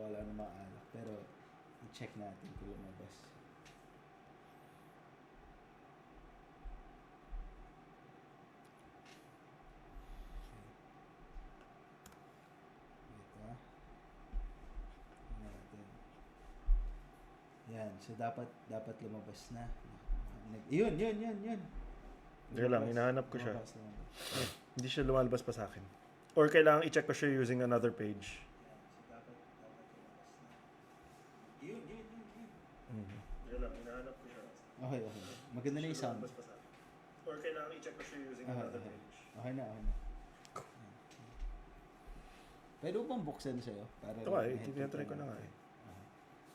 wala namang alak. Pero, i-check natin kung lumabas. Yan, so dapat lumabas na. Yun. Teka lang, hinahanap ko siya. Lumabas. Hindi siya lumalabas pa sa akin. Or kailangan i-check ko siya using another page. Yan, so dapat lumabas na. Yun. Teka lang, hinahanap ko siya. Okay. Maganda na yung sound. Lumalabas pa sa akin. Or kailangan i-check ko siya using another page. Okay na. Pwede mo bang buksan sa'yo? Para Ito nga eh, tinatry ko na nga eh.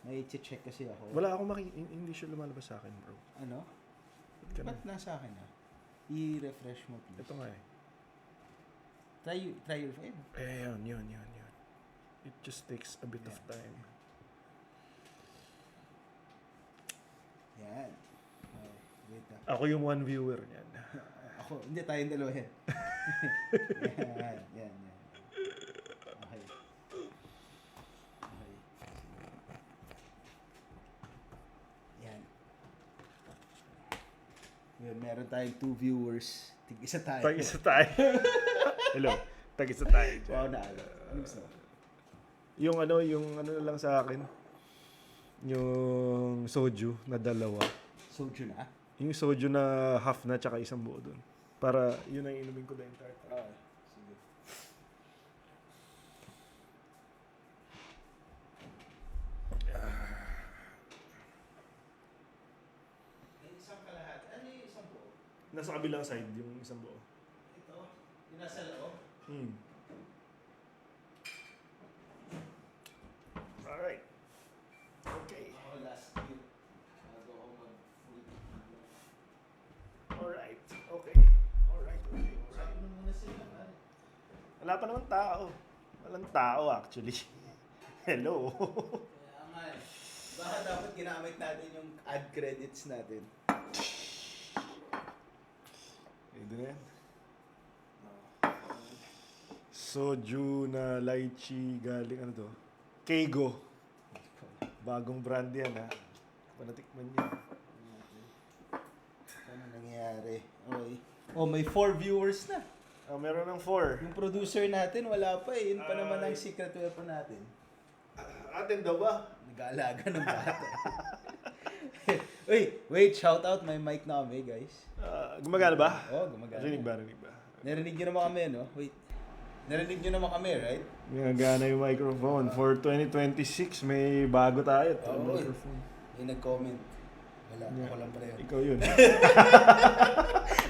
May check kasi ako. Wala akong hindi siya lumalabas sa akin, bro. Ano? Ba't Ba't nasa akin ah? I-refresh mo please. Ito nga eh. Try your phone. Yun. It just takes a bit of time. Yan. Okay, wait na. Ako yung one viewer niyan. Ako, hindi tayong dalawa yan. Yan. Okay. Yan. Yun, meron tayong 2 viewers. Tig-isa tayo. Tag-isa tayo. Hello. Tag-isa tayo dyan. Wow, naalo. Ano gusto? Yung ano na lang sa akin. Yung soju na dalawa. Soju na? Yung soju na half na tsaka isang buo dun. Para yun ang inumin ko the entire time. Okay. Sige. Isang kalahati. Ano yung isang buo? Nasa kabilang side yung isang buo. Ito? Yung nasa loob? Alright. Okay. Ako last year. Bago ako mag-full. Alright. Okay. Sabi mo muna sila. Wala pa naman tao. Walang tao actually. Hello. Kaya nga eh. Baka dapat ginamit natin yung ad credits natin. Ito na yan. Soju na lychee galing ano to? Keigo. Bagong brand yan ha. Panatikman niya. Ano nangyayari? Okay. Oh, may 4 viewers na. Meron ng 4. Yung producer natin, wala pa eh. Yun pa naman ang secret weapon natin. Atin daw ba? Nag-aalaga ng bata. Wait, shout out. May mic na kami, guys. Gumagana ba? Oo, gumagana. Rinig ba? Narinig nyo naman kami, no? Wait. Narinig nyo naman kami, right? Gumagana yung microphone. For 2026, may bago tayo. Oo, Microphone. May nag-comment. Wala, ako lang pala yun. Ikaw yun.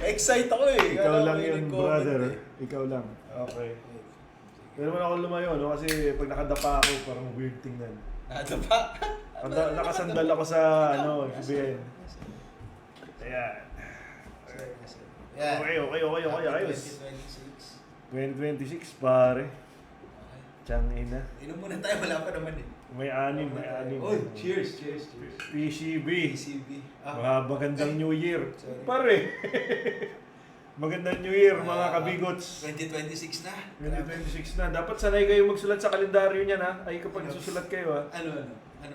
Excite ako eh. Ikaw Kala ko lang may yun, nag-comment brother. eh. Ikaw lang. Okay. Wait. Pero naman ako lumayo, no? Kasi pag nakadapa ako, parang weird tingnan. Nakadapa? Nakasandal ako sa, BN. Ayan. Yan. Okay. Ayos. 2026. 2026, pare. Okay. Tiyang ina. Inom muna tayo, wala pa naman eh. May anim. Oy, cheers. PCB. PCB. Magandang New Year. Sorry. Pare. Magandang New Year, mga kabigots. 2026 na. 2026 na. Dapat sanay kayo magsulat sa kalendaryo niyan ha. Ay kapag susulat kayo ha. Ano?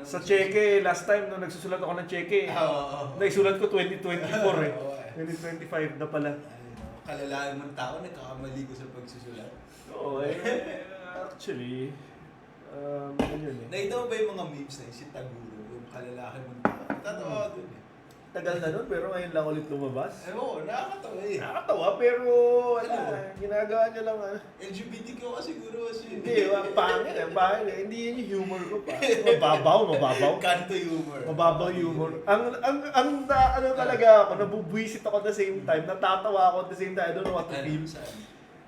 Sa cheque, last time nung nagsusulat ako ng cheque, Oo. naisulat ko 2024 eh. Oo, 2025 na pala. Kalalahan mong tao, nagkakamali ko sa pagsusulat. Oo actually, ano yun eh. Nakita mo ba yung mga memes na yun? Si Taguro, yung kalalahan mong tao. Tatawa dun eh. Tagal na nun, pero ngayon lang ulit lumabas. Oo, nakakatawa eh. Nakakatawa, pero ginagawa niya lang LGBTQ ka siguro kasi. Hindi, pangit eh. Hindi yun yung humor ko pa. Mababaw. Kanto humor. Mababaw humor. Ano talaga ako, nabubwisit ako at the same time, natatawa ako at the same time, I don't know what to feel.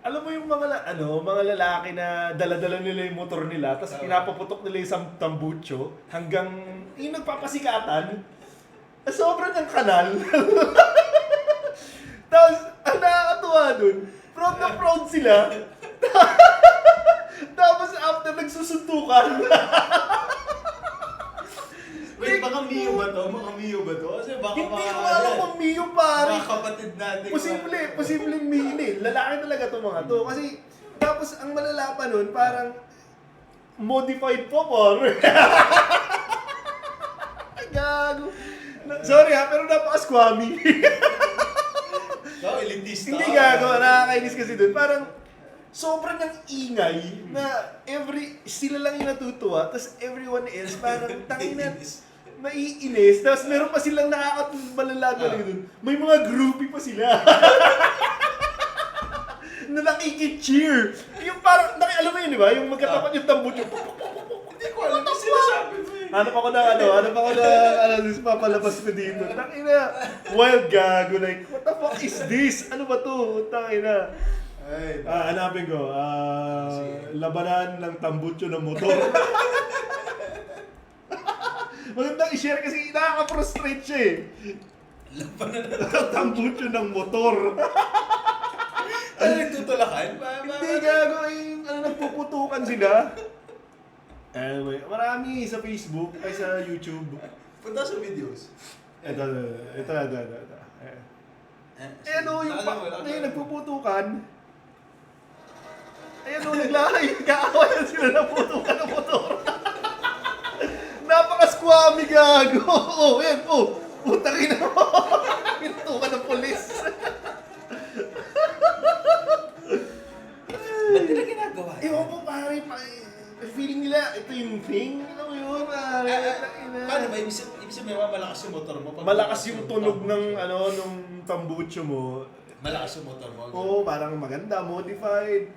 Alam mo yung mga lalaki na dala-dala nila yung motor nila, tapos pinapaputok nila yung tambucho hanggang yung nagpapasikatan. Sobrang ng kanal. Tapos, ang nakakatuwa dun, proud na proud sila. Tapos after nagsusuntukan. Wait, baka Mio ba to? Kasi baka Hindi ko alam kung Mio pare. mga kapatid natin. Posible Mio eh. Lalaki talaga to mga to. Kasi, tapos ang malala pa nun, parang, modified po, por. Gago. Sorry ha, pero napaka-squammy. So, elitista. Hindi gago, nakakainis kasi dun. Parang, sobrang ng ingay na sila lang yung natutuwa, tapos everyone else parang tangina, naiinis. Tapos meron pa silang nakakamalala talaga dun. May mga groupie pa sila. Na nakiki-cheer. Yung parang, alam mo yun, di ba? Yung magkatapat yung tambut yung Hindi ko alam yung sinasabi mo eh. hanap ako ng papalabas ko dito. Tangina, wild gago. Like, what the fuck is this? Ano ba to? Tangina. Ay, Hanapin ko. Labanan ng tambutso ng motor. Magandang i-share kasi nakaka-frustrate siya eh. labanan na. Tambutso ng motor. Ano nagtutulakan? Hindi gago. Nagpuputukan sila. Anyway, marami sa Facebook ay sa YouTube. Punta sa videos. Ito. Yung nagpuputukan. Ayan o, nag-aawayan sila na putukan ng motor. Napaka-squammy gago. Oh, yan. Oh, putang ina mo. Pinutukan ng polis. Ba't nila ginagawa? Ewan ko pare, feeling nila, ito yung thing. Ano yun, pare? Paano ba? Ibig sabihin ba malakas yung motor mo? Pag Malakas yung tunog ng, nung tambucho mo. Malakas yung motor mo? Oo, parang maganda, modified.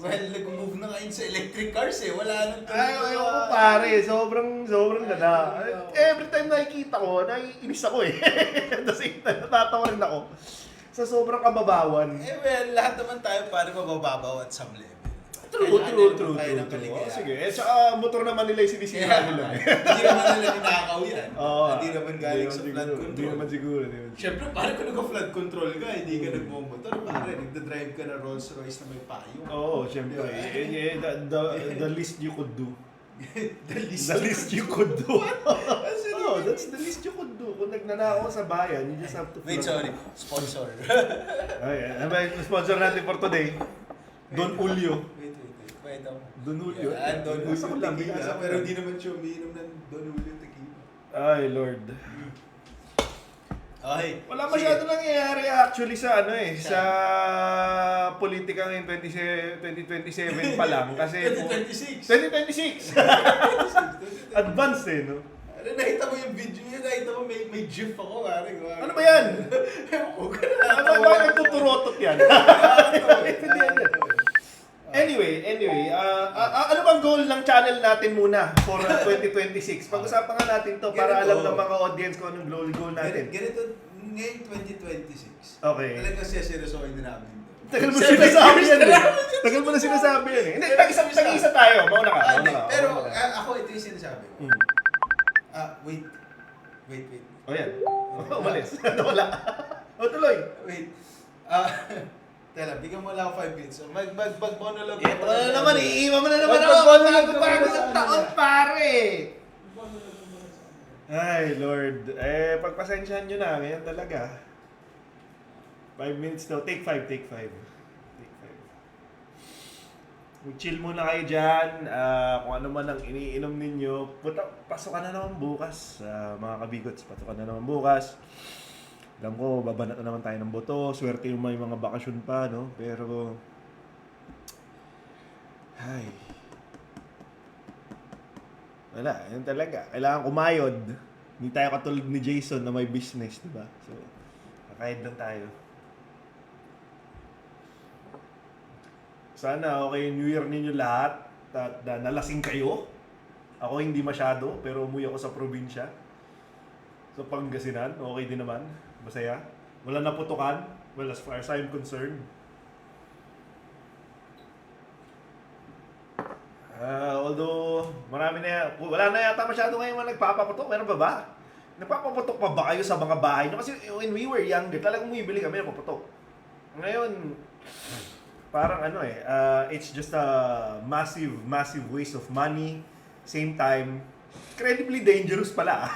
Well, nag-move na ngayon sa electric cars eh. Wala nang tunog. Ayaw ko pare, sobrang ganda. Every time nakikita ko, naiinis ako eh. Kasi natatawa rin ako. Sa sobrang kababawan. Eh well, lahat naman tayo parang mabababaw at some level. True. Kaya ng Oh, kaligayahan. sige, saka motor naman nila yung sinisira nila. Hindi naman nila ninakaw yan. Oo. Hindi naman galing sa flood Hindi control. naman siguro. Siyempre, parang kung nag-flood control ka, hindi ka nagmumotor, parang nagdadrive ka na Rolls Royce na may payong. Oo, syempre. The least you could do. The least. The least you could do. Kasi Oh, that's the least you could do. Kung nagnanakaw sa bayan, you just have to Wait, sorry. Sponsor. Ay, ano ba yung sponsor natin for today? Don Julio. Wait ako. Don Julio. Yan, Don Nasa ko Julio lang, tequila. nasa ko Pero lang. hindi naman siya umiinom ng Don Julio tequila. Ay, Lord. Okay. Wala masyado nangyayari actually sa sa politika ngayong 2027 pa lang kasi 2026. 2026. Advance eh, no? Ano, nakita mo yung video yun? Nakita mo may gif ako, pare. Ano ba yan? Ewan ko Ano ba nagtuturotot yan? Anyway, ano bang goal ng channel natin muna for 2026? Pag-usapan nga natin to para alam ng mga audience kung anong goal natin. Ganito, ngayong 2026. Okay. Talagang seryosohin din namin to. Tagal mo sinasabi yan eh. Tagal mo na sinasabi yan eh. Hindi, tag-isa tayo. Mauna ka. Hindi, mauna ka, pero mauna ka. ako ito yung sinasabi ko. Mm. Wait. O yan. Umalis. Wala. O tuloy. Wait. Tela, bigyan mo lang ako 5 minutes. Mag-monologue Ito na naman, iiwan mo na naman ako. Bago pa ako sa taon, pare. Ay, Lord. Pagpasensyahan nyo na. Ngayon talaga. 5 minutes daw. Take 5. Chill muna kayo dyan. Kung ano man ang iniinom ninyo. Pasok ka na naman bukas. Mga kabigots, pasok ka na naman bukas. Alam ko, babanat na naman tayo ng boto. Swerte yung may mga bakasyon pa, no? Pero... Ay... Wala, yun talaga. Kailangan kumayod. Hindi tayo katulad ni Jason na may business, di ba? So, kakayod lang tayo. Sana okay yung New Year ninyo lahat. At nalasing kayo. Ako hindi masyado, pero umuwi ako sa probinsya. So, Pangasinan, okay din naman. Masaya. Wala naputukan. Well, as far as I'm concerned. Although, wala na yata masyado ngayon mga nagpapaputok. Meron pa ba? Nagpapaputok pa ba kayo sa mga bahay nyo? Kasi when we were younger, talagang bumibili kami ng paputok. Ngayon, parang it's just a massive waste of money. Same time, incredibly dangerous pala.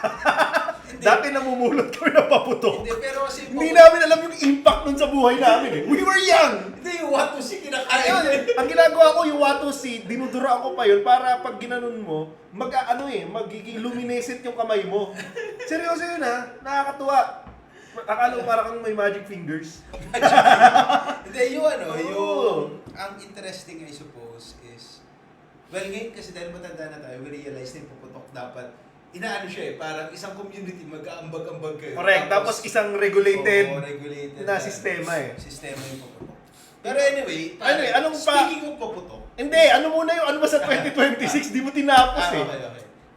Dati namumulot kami na paputok. Hindi, pero kasi... Hindi namin alam yung impact nun sa buhay namin eh. We were young! Hindi, yung watusi kinakain. Ayun, ang ginagawa ko yung watusi, dinudura ko pa yun para pag ginanon mo, magiging luminescent yung kamay mo. Seryoso yun ha, nakakatuwa. Akala ko parang kang may magic fingers. Hindi, yung Oo. ang interesting I suppose is, well, ngayon kasi dahil matanda na tayo, we realize na yung puputok dapat, inaano siya parang isang community mag-aambag-ambag kayo. Correct, tapos isang regulated, regulated na sistema eh. Sistema yung puputok. Pero anyway, speaking of puputok, Hindi, ano muna yung ano ba sa 2026, di mo tinapos eh.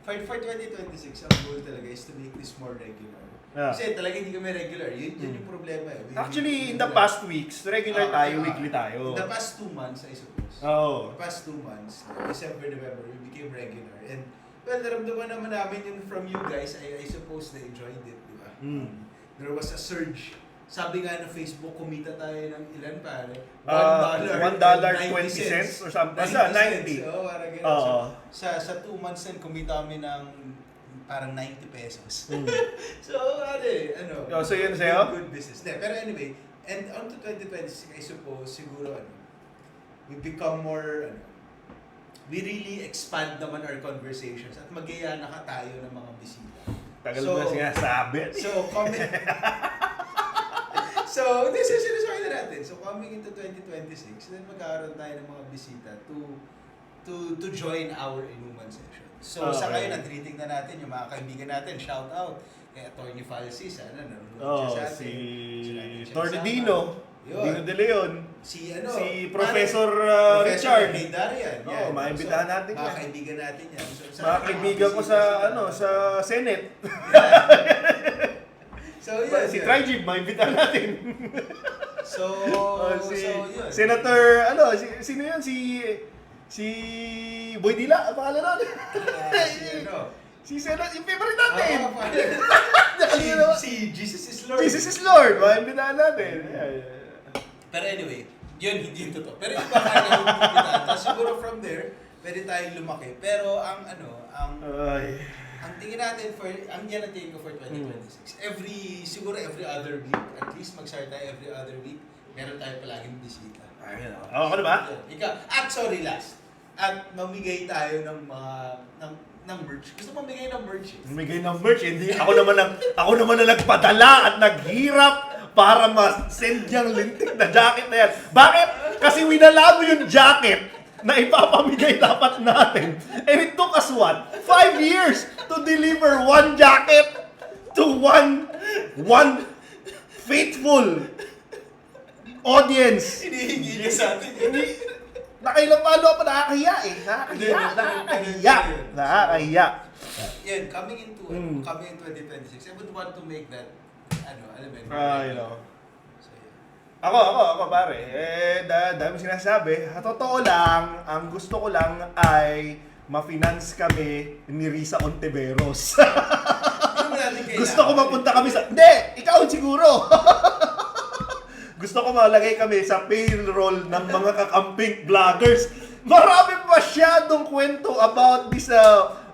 Okay. For 2026, ang goal talaga is to make this more regular. Yeah. Kasi talaga hindi kami regular. Yun yung problema eh. Actually, in the past weeks, regular tayo, weekly tayo. In the past 2 months, I suppose. Oo. The past 2 months, December, November, we became regular. And, well, naramdaman naman namin yun from you guys. I suppose they enjoyed it, di ba? There was a surge. Sabi nga ng Facebook, kumita tayo ng ilan pare? $1.20 or something. Basta 90. Oo, parang ganun. Oo. Sa 2 months din, kumita kami ng parang 90 pesos. So, So, yun sa'yo? Good business. Pero anyway, and on to 2026, I suppose, siguro, we become more, we really expand naman our conversations at magyaya na tayo ng mga bisita. Tagal mo na sinasabi. So, So, this is sinasabi na natin. So, coming into 2026, then magkakaroon tayo ng mga bisita to join our inuman session. So, sa ngayon, nag-greeting na natin yung mga kaibigan natin. Shout out kay Atty. Falsi, sana nanonood siya sa atin. Si Tordino. Dino De Leon. Si Professor Richard. Kay Darian. Oo, maimbitahan natin mga yan. kaibigan natin yan. So, Mga kaibigan ko sa Senate. So, yun. Si Trigib, maimbitahan natin. So, yun. Senator, sino yan? Si Boy Dila, ang pangalan nun? Si Senator, yung favorite natin. Si Jesus is Lord. Jesus is Lord, maimbitahan natin. Pero anyway, yun, hindi yun totoo. Pero iba ka na yung imbitahan. Tapos siguro from there, pwede tayong lumaki. Pero ang tingin natin ang tingin ko for 2026, siguro every other week, at least mag-start tayo every other week, meron tayo palaging bisita. Ako na ba? Last. At mamigay tayo ng mga, ng merch. Gusto mo mamigay ng merch eh? Mamigay ng merch, hindi. Ako naman na nagpadala at naghirap para ma-send niyang lintik na jacket na yan. Bakit? Kasi winala mo yung jacket na ipapamigay dapat natin. And it took us 5 years to deliver one jacket to one faithful audience. Hinihingi niya sa atin yun. Nakailang palo pa, nakakahiya eh. Nakakahiya. Yan, coming in 2026, I would want to make that, alam mo yun. So, yeah. Ako pare. Dami sinasabi. Totoo lang, ang gusto ko lang ay ma-finance kami ni Risa Ontiveros. Gusto ko mapunta kami sa... Hindi! Ikaw siguro! Gusto ko malagay kami sa payroll ng mga kakamping vloggers. Marami masyadong kwento about this.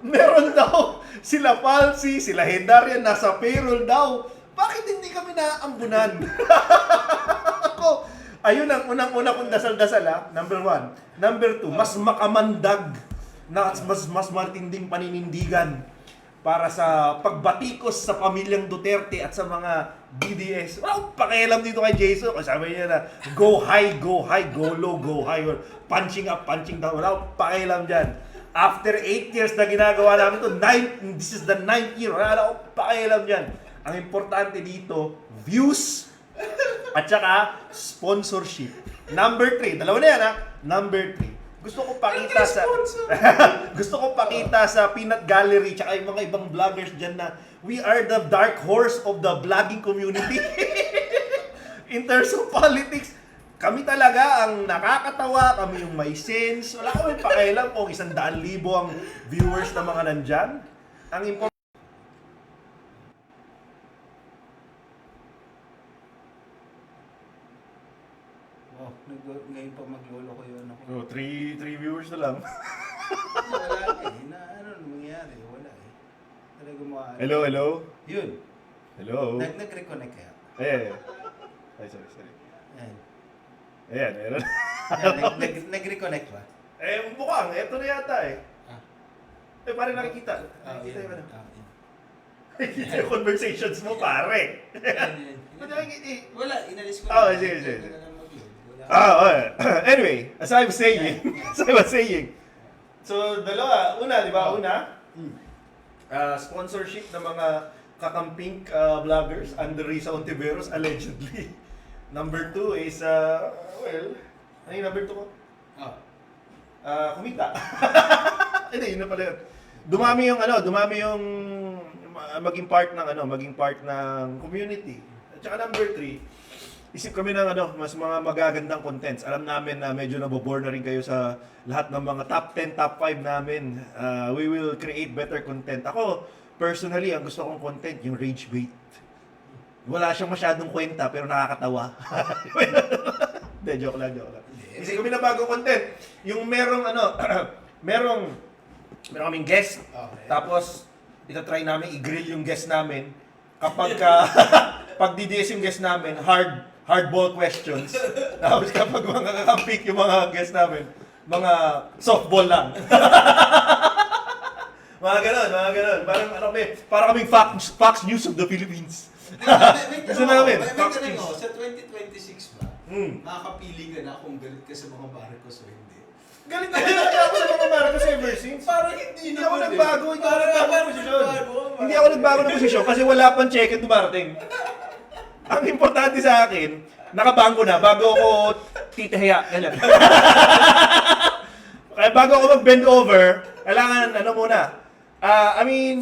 Meron daw sila Falsi, sila Hendarian, nasa payroll daw. Bakit hindi kami naaambunan? Ako, ayun ang unang-una kong dasal-dasal number 1. Number 2, mas makamandag na mas matinding paninindigan para sa pagbatikos sa pamilyang Duterte at sa mga BDS. Pakialam dito kay Jason. Sabi niya na, go high, go low, go high. Or punching up, punching down. Wala pakialam dyan. After 8 years na ginagawa namin ito, this is the 9th year. Wala pakialam dyan. Ang importante dito, views at saka sponsorship. Number 3. Dalawa na yan Number 3. Gusto ko pakita sa Peanut Gallery tsaka yung mga ibang vloggers dyan na we are the dark horse of the vlogging community. In terms of politics, kami talaga ang nakakatawa, kami yung may sense. Wala kami pakialam kung 100,000 ang viewers na mga nandyan. Ang important ngayon pa maglolo ko yun ako. 3 viewers na lang. Wala ano nangyayari? Wala Talaga mo. Hello. Yun. Hello? Nag-reconnect kaya. Ay, sorry. Ayan. Ayan, meron. Nag-reconnect ba? Mukhang, eto na yata eh. Ah. Parang nakikita. Nakikita yun. yung ano. Ah, yun. Nakikita yung conversations mo, pare. Yan. Ba't nakikita eh? Wala, inalis ko Oh, na. sige. Wala nang mag-load. Wala. Anyway, as I was saying. So, dalawa. Una, di ba? Una, sponsorship ng mga kakamping vloggers under Risa Ontiveros, allegedly. Number 2 is, ano yung number 2 ko? Oh. Kumita. Hindi, yun na pala yun. Dumami yung maging part ng community. At saka number 3, isip kami ng mas mga magagandang contents. Alam namin na medyo nabobore na rin kayo sa lahat ng mga top 10, top 5 namin. We will create better content. Ako, personally, ang gusto kong content, yung rage bait. Wala siyang masyadong kwenta, pero nakakatawa. Hindi, joke lang. Isip kami na bagong content. Yung merong kaming guest. Okay. Tapos, itatry namin i-grill yung guest namin. Kapag pag DDS yung guest namin, hardball questions. Tapos kapag mga kakampik yung mga guest namin, mga softball lang. mga ganon. Parang kaming Fox News of the Philippines. Gusto namin, May Fox tanong News. ako, sa 2026 ba, makakapili ka na kung galit ka sa mga Marcos o hindi? Galit na ako sa mga Marcos ever since. Parang hindi Hindi ako naman eh. nagbago, Parang ng posisyon. nagbago. Hindi ako nagbago ng posisyon kasi wala pang check-in dumarating. Ang importante sa akin, nakabangko na bago ako titihiya. Ganyan. Kaya bago ako mag-bend over, kailangan muna.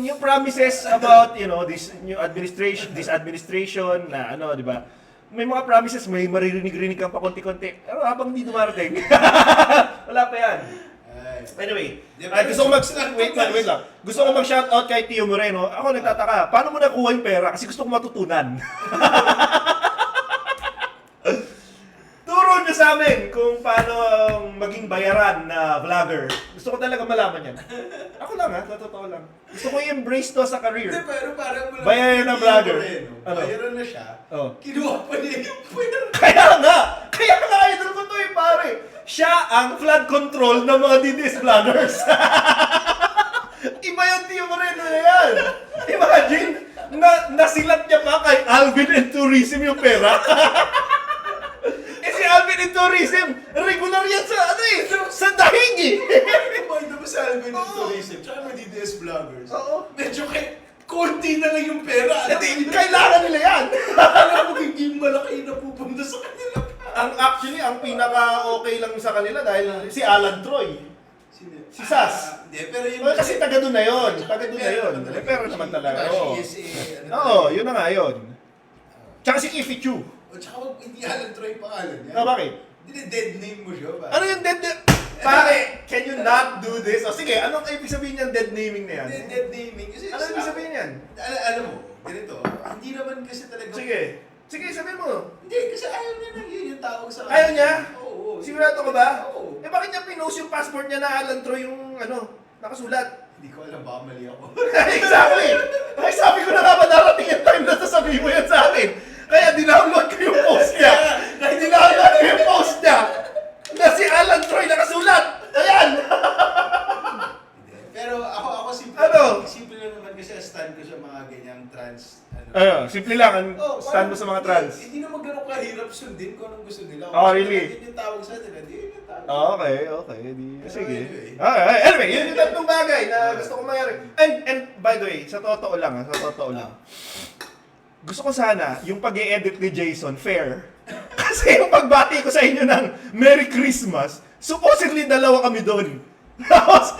Yung promises about, this new administration na di ba? May mga promises, may maririnig-rinig kang pa konti-konti. Pero habang hindi dumarating, wala pa yan. Anyway, gusto ko wait lang. Gusto ko mag-shoutout kay Tio Moreno. Ako nagtataka, paano mo nakuha yung pera? Kasi gusto ko matutunan. Turo niyo sa amin kung paano maging bayaran na vlogger. Gusto ko talaga malaman yan. Ako lang sa totoo lang. Gusto ko i-embrace to sa career. Hindi, pero parang wala. Bayaran na vlogger. Ano? Bayaran na siya. Oh. Kinuha pa niya yung pera. Kaya nga, idol ko to pare. Siya ang flood control ng mga DDS vloggers. Iba yung Tio Moreno na yan. Imagine, nasilat niya pa kay Alvin and Tourism yung pera. Si Alvin and Tourism, regular yan sa dahing eh. Kumain na ba sa Alvin and Tourism? Tsaka mga DDS vloggers. Oo. Medyo konti na lang yung pera. Kailangan nila yan. Alam mo, hindi malaki na pupunta sa kanila. Ang pinaka-okay lang sa kanila dahil si Alan Troy. Si Sas. Hindi, pero yun. Kasi taga doon na yun. Pero naman talaga. Oo, yun na nga yun. Tsaka si Ify Chu. O tsaka hindi Alan Troy pangalan niya. Bakit? Dead name mo siya ba? Ano yung dead name? Pare, can you not do this? O sige, anong ibig sabihin niyang dead naming na yan? Dead naming. Kasi Ano ibig sabihin yan? Alam mo, ganito, hindi naman kasi talaga. Sige, sabihin mo. Hindi, kasi ayaw niya nang yun yung tawag sa Ayaw niya? Oo. Sigurado ka ba? Oo. Bakit niya pinost yung passport niya na Alan Troy yung nakasulat? Hindi ko alam, baka mali ako. Exactly! Ay, sabi ko na nga ba darating yung time na sasabihin mo yan sa akin? Kaya dinownload ko yung post niya. Dinownload ko yung post niya. Na si Alan Troy nakasulat. Ayan! Pero ako simple. Ano? Simple lang naman kasi stand ko sa mga ganyang trans. Simple lang ang stand mo sa mga trans. Hindi naman ganun kahirap sundin kung anong gusto nila. Oh, really? Yun yung tawag sa atin, hindi yun yung tawag. Okay. Sige. Anyway. Anyway, yun yung tatlong bagay na gusto ko mangyari. And by the way, sa totoo lang. Gusto ko sana yung pag-i-edit ni Jason fair. Kasi yung pagbati ko sa inyo ng Merry Christmas, supposedly dalawa kami doon. Tapos,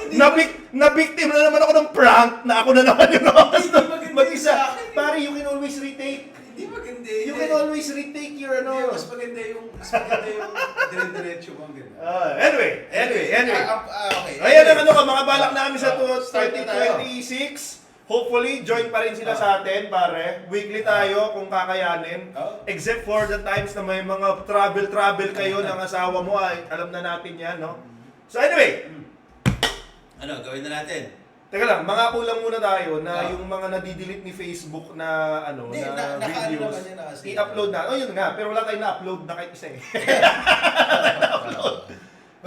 na-victim na naman ako ng prank na ako na naman yung mag-isa. Pare, you can always retake. Hindi maganda. You can always retake your Mas maganda yung dire-diretso mo ang ganda. Anyway. Okay. Ayan ang mga balak namin sa Start na tayo. 2026. Hopefully, join pa rin sila sa atin, pare. Weekly tayo kung kakayanin. Except for the times na may mga travel kayo ng asawa mo, ay alam na natin yan, no? So anyway, Ano, gawin na natin. Teka lang, mangako lang muna tayo na yung mga nadidelete ni Facebook na Hindi, na naka-ano videos, naman yun, nakasave. i-upload na. Oh, yun nga, pero wala tayong na-upload na kahit isa eh.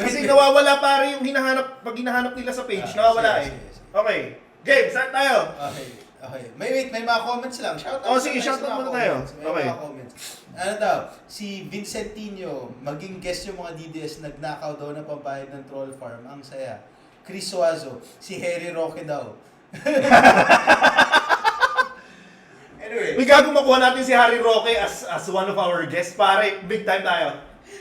Kasi nawawala pare yung hinahanap, pag hinahanap nila sa page, nawawala eh. Sige. Okay, game, start tayo. Okay. May mga comments lang. Shoutout. Oh, sige, shoutout muna tayo. May Okay. mga comments. Ano daw? Si Vincentino, maging guest yung mga DDS, nagnakaw daw na pambayad ng troll farm. Ang saya. Chris Suazo, si Harry Roque daw. Anyway. May gagawin makuha natin si Harry Roque as one of our guests. Pare, big time tayo.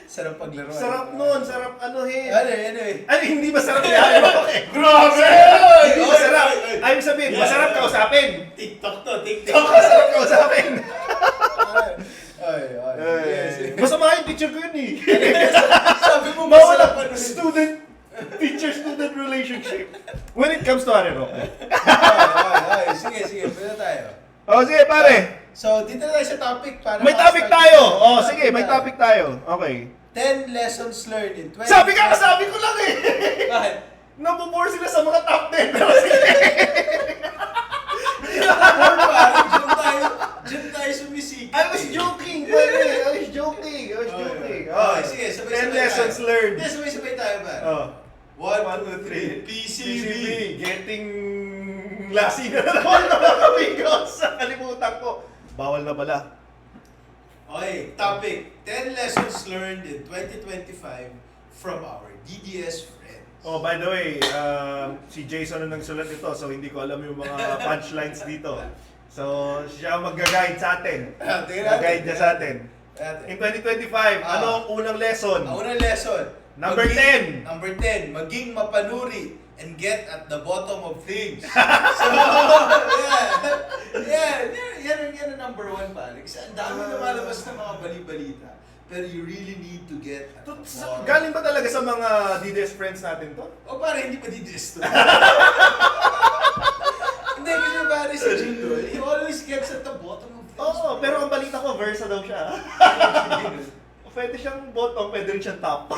Sarap paglaro. Sarap nun, sarap anuhin. Anyway. Ay, hindi masarap si Harry Roque. Grabe! Hindi masarap. Ayun sabihin, masarap kausapin. TikTok to, TikTok. Masarap kausapin. Ay. Yes. Masama yung picture ko yun eh. Sabi mo masarap Mawala ano. teacher-student relationship. When it comes to Harry Roque. Ay. Sige, pwede tayo. Oh, sige pare. So, dito na tayo sa topic. Para May topic tayo. Oh, sige, may topic tayo. Okay. 10 lessons learned in 20... Sabi ko lang eh. Bakit? Nabubore sila sa mga top 10. Pero sige. Diyan tayo sumisik. I was joking, pare. I was joking. Okay, sige, sabay-sabay 10 lessons tayo. learned. Hindi, sabay-sabay tayo ba? Oh. 1, 2, 3. PCB. Getting lasing na naman mga amigos. Kalimutan ko. Bawal na bala. Okay, topic. 10 lessons learned in 2025 from our DDS friends. Oh, by the way, si Jason ang nagsulat ito, so hindi ko alam yung mga punchlines dito. So, siya ang mag-guide sa atin. Mag-guide niya sa atin. In 2025, ano ang unang lesson? Ang unang lesson. Number 10. Number 10, maging mapanuri and get at the bottom of things. So, yan ang number 1 pare. Kasi ang dami lumalabas ng mga bali-balita. Pero you really need to get at the bottom. Galing ba talaga sa mga DDS friends natin to? O pare, hindi pa DDS to. Hindi, kasi pare si Jindo, he always gets at the bottom of things. Oo, pero ang balita ko, Versa daw siya. Pwede siyang bottom, pwede rin siyang top.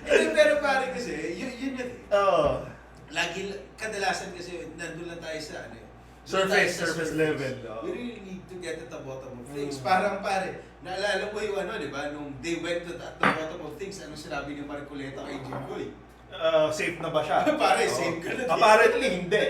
pero pare kasi, yun yun. Oo. Lagi, kadalasan kasi, nandun lang tayo sa ano. Surface level. We really need to get at the bottom of things. Parang pare, naalala mo yung ano, di ba? Nung they went to at the bottom of things, ano sinabi ni Marcoleta kay Jimboy? Safe na ba siya? Pare, Oo. safe ka na. Apparently, hindi.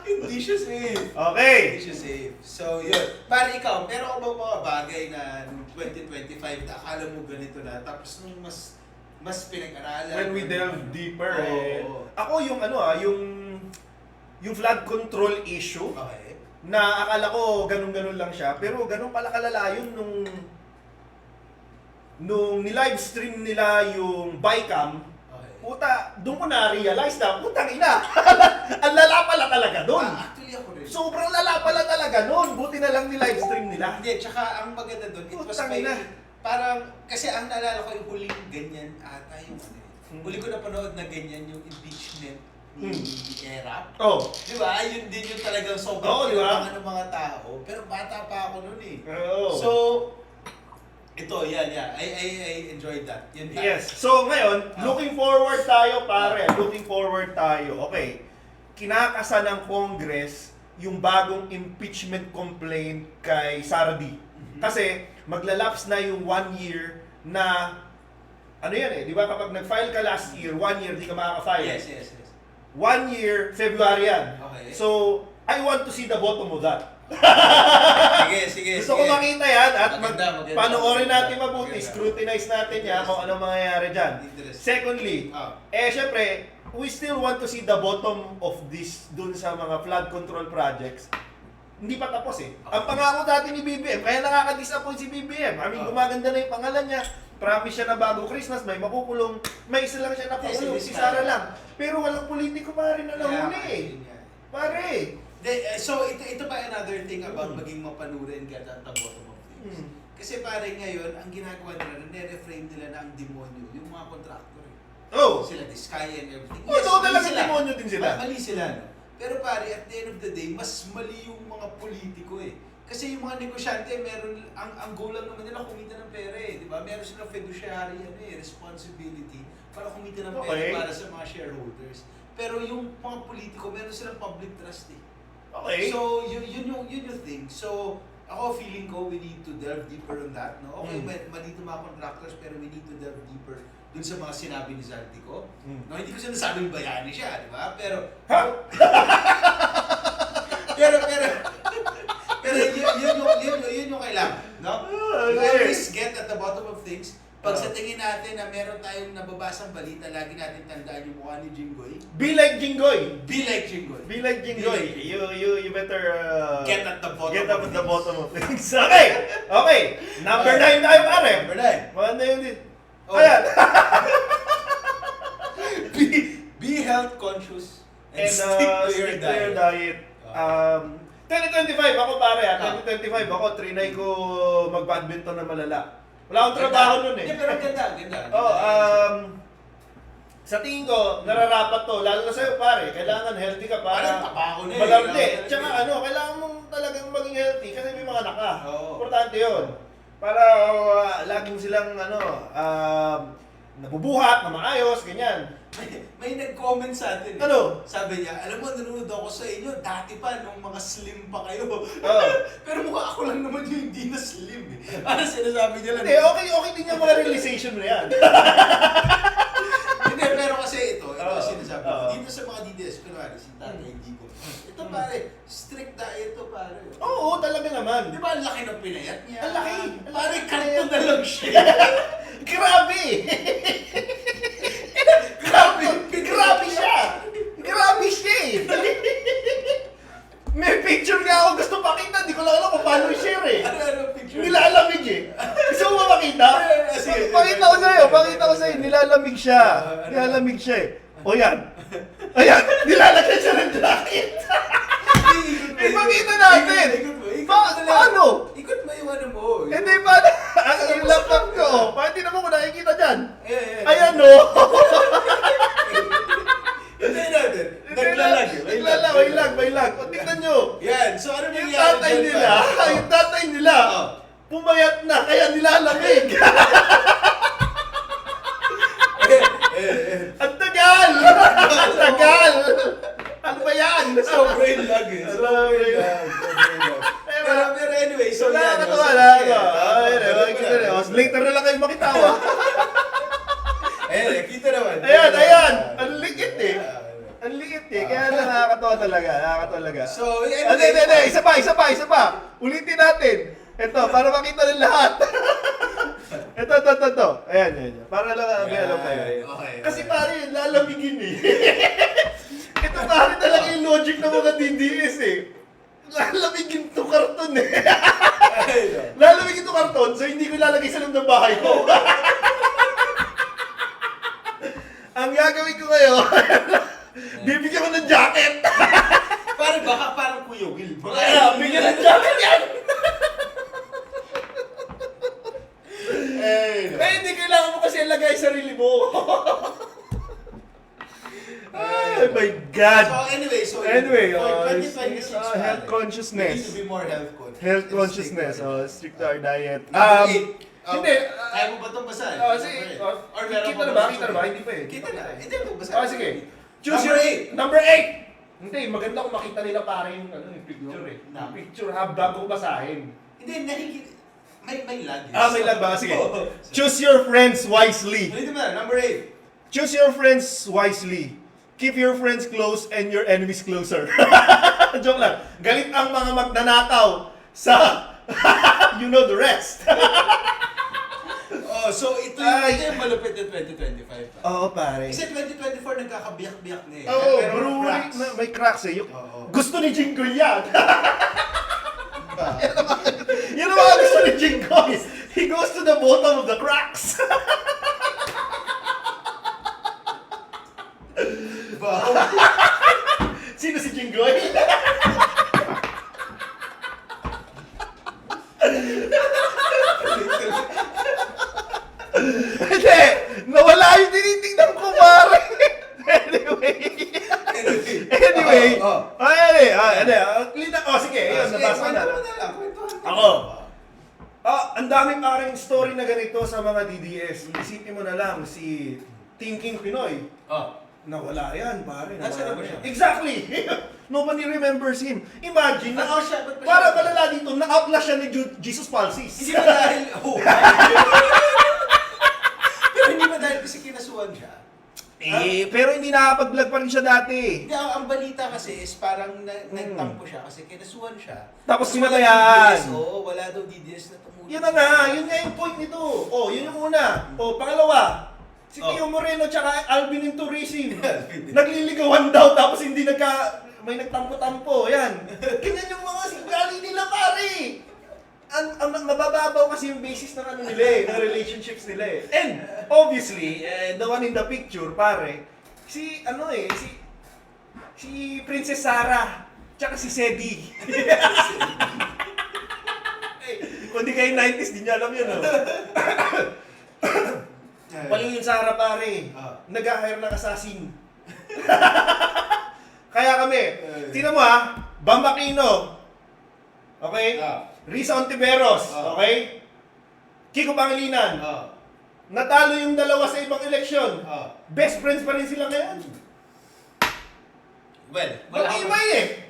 Hindi siya safe. Okay. Hindi siya safe. So, yun. Pare, ikaw, meron ka bang mga bagay na nung 2025 na akala mo ganito na, tapos nung mas pinag-aralan? When we delve deeper, Oo. ako yung yung flood control issue, Okay. na akala ko ganun-ganun lang siya, pero ganun pala kalala yun nung ni-livestream nila yung Bicam. Okay. Puta, doon ko na-realize na, putang ina, ang lala pala talaga doon. Actually, ako rin. Sobrang lala pala talaga noon. Buti na lang ni-livestream nila. Hindi, tsaka ang maganda doon, it was Putang by, ina. parang, kasi ang naalala ko yung huling ganyan ata yung ano eh. Huli ko napanood na ganyan yung impeachment ni Erap. Oh. Di ba? Yun din yung talagang Oo, sobrang di ba? ng mga tao. Pero bata pa ako noon eh. Oo. So, ito, yeah. I enjoyed that. Yun tayo. Yes. So ngayon, looking forward tayo pare. Looking forward tayo. Okay. Kinakasa ng Congress yung bagong impeachment complaint kay Sara D. Kasi maglalapse na yung 1 year na ano yan eh, di ba kapag nag-file ka last year, 1 year di ka makaka-file. Yes. 1 year, February yan. Okay. So, I want to see the bottom of that. Sige. Gusto ko makita yan at Maganda. panoorin natin mabuti, Maganda. scrutinize natin yan kung ano mangyayari dyan. Interesting. Secondly, Ah. syempre, we still want to see the bottom of this dun sa mga flood control projects. Hindi pa tapos eh. Ang pangako dati ni BBM, kaya nakaka-disappoint si BBM. I mean, gumaganda na yung pangalan niya. Promise siya na bago Christmas, may makukulong. May isa lang siya nakukulong, si Sara lang. Pero walang politiko pa rin na nahuli eh. Pare! So, ito pa another thing about maging mapanuri and get at the bottom of things. Kasi pare ngayon, ang ginagawa nila, nire-reframe nila na ang demonyo, yung mga contractor. Oh! Sila Diskaya and everything. Oh, ito mali talaga sila. demonyo din sila. Mali sila, no? Pero pare, at the end of the day, mas mali yung mga politiko eh. Kasi yung mga negosyante, meron, ang goal lang naman nila kumita ng pera eh, di ba? Meron silang fiduciary responsibility para kumita ng pera para sa mga shareholders. Pero yung mga politiko, meron silang public trust eh. Okay. So, yun yung thing. So, ako feeling ko we need to delve deeper on that, no? Okay, malito mga contractors, pero we need to delve deeper dun sa mga sinabi ni Zaltico. No, hindi ko sinasabing bayani siya, di ba? Pero yun yung kailangan, no? You always get at the bottom of things. Pag sa tingin natin na meron tayong nababasang balita, lagi natin tandaan yung mukha ni Jinggoy. Be like Jinggoy. Be like Jinggoy. Be like Jinggoy. You better get at the bottom of things. Okay. Okay. Number 9 tayo, pare. Number 9. Maganda yun din. Oh. Ayan. be health conscious and, And stick to your diet. 2025 ako pare 2025 ako trinay ko mag-badminton na malala. Wala akong trabaho nun eh. Yeah, pero ganda. Sa tingin ko, nararapat to. Lalo na sa'yo pare, kailangan healthy ka para tapako na eh. malarte. Tsaka kailangan mong talagang maging healthy kasi may mga anak ka. Importante yun. Para laging silang nabubuhat, na maayos, ganyan. May nag-comment sa atin. Ano? Sabi niya, alam mo, nanonood ako sa inyo, dati pa, nung mga slim pa kayo. Pero mukha ako lang naman yung hindi na slim eh. Ano sinasabi niya lang? Hindi, okay din yung mga realization mo na yan. Hindi, pero kasi ito sinasabi ko. Dito sa mga DDS, kunwari, si Tatay Dico. Ito pare, strict diet to pare. Oo, talaga naman. Di ba ang laki ng pinayat niya? Ang laki. Pare, karton na lang siya. Grabe! Grabe siya! Grabe siya eh! May picture nga ako gusto pakita, di ko lang alam kung paano i-share eh. Ano picture? Nilalamig eh. Gusto mo ba makita? Sige. Pakita ko sa'yo, nilalamig siya. Nilalamig siya eh. O yan. Ayan, nilalagyan siya ng jacket. Ipakita natin. Paano? Ikot mo yung ano mo. Hindi ba? Yung laptop ko. Pati naman ko nakikita dyan. Ayan o. Hindi natin. Naglalagay. May lag. O tingnan nyo. Yan. So ano Yung nangyari tatay nila, pumayat na, kaya nilalamig. Ang tagal! Ano ba yan? Sobrang lag eh. Sobrang lag. Pero anyway, so yan. Later na lang kayo makitawa. Kita naman. Ayan. Ang liit eh. Kaya nakakatawa talaga. So, Hindi. Isa pa. Ulitin natin. Ito, para makita ng lahat. Ito. Ayan. Para lang alam kayo. Okay. Kasi pare, lalamigin eh. Ito pare talaga yung logic ng mga DDS eh. Lalamigin to karton eh. Lalamigin to karton, so hindi ko ilalagay sa loob ng bahay ko. Ang gagawin ko ngayon, bibigyan ko ng jacket. Parang Kuya Will. Bigyan ng jacket yan. Hindi kailangan mo kasi ilagay sarili mo. Oh my God! So anyway, for 2026, health consciousness. we need to be more health conscious. Health consciousness, strict our diet. Hindi. Kaya mo ba itong basahin? Sige. Or meron Kita na ba? Hindi pa eh. Kita na. Hindi mo basahin. Sige. Number 8. Hindi, maganda kung makita nila pare yung picture eh. Na? Picture bago ko basahin. Hindi, may lag. May lag ba? Sige. Choose your friends wisely. Hindi mo na, number 8. Choose your friends wisely. Keep your friends close and your enemies closer. Joke lang. Galit ang mga magnanakaw sa you know the rest. So ito yung malupit ng 2025. Oo, pare. Kasi 2024 nagkakabiyak-biyak na eh. Oo, Pero bro, cracks. may cracks eh. Oo. Gusto ni Jinggoy yan. Yan ang mga gusto ni Jinggoy. He goes to the bottom of the cracks. Sino si Jinggoy? Hindi! Nawala yung tinitingnan ko, pare! Anyway. Sige, yun, nabasa na. Kwento story na ganito sa mga DDS, isipin mo na lang si Thinking Pinoy. Nawala yan, pare. Nasaan nawala ba siya? yan. Exactly! Nobody remembers him. Imagine, Ba't siya? Ba't ba siya? para malala dito, na-outlast siya ni Jesus Palsis. Hindi ba dahil, pero hindi ba dahil kasi kinasuhan siya? Pero hindi nakapag-vlog pa rin siya dati. Hindi, ang balita kasi is parang nagtampo siya kasi kinasuhan siya. Tapos wala pinabayaan. DDS, wala daw DDS na tumulong. Yun na nga, yun nga yung point nito. Oh, yun yung una. Oh, pangalawa, si Tio Moreno tsaka Alvin in Tourism. Nagliligawan daw tapos hindi may nagtampo-tampo. Yan. Ganyan yung mga sigali nila, pare. Ang mabababaw kasi yung basis ng ano nila ng relationships nila And obviously, the one in the picture, pare, si Princess Sarah, tsaka si Sedi. Kung di kayo 90s, di niya alam yun, no? Paling yung Sarah, pare. Nag-hire ng assassin. Kaya kami, tingnan mo Bam Aquino, okay? Risa Ontiveros, okay? Kiko Pangilinan. Natalo yung dalawa sa ibang eleksyon. Best friends pa rin sila ngayon. Well, Mag-iimay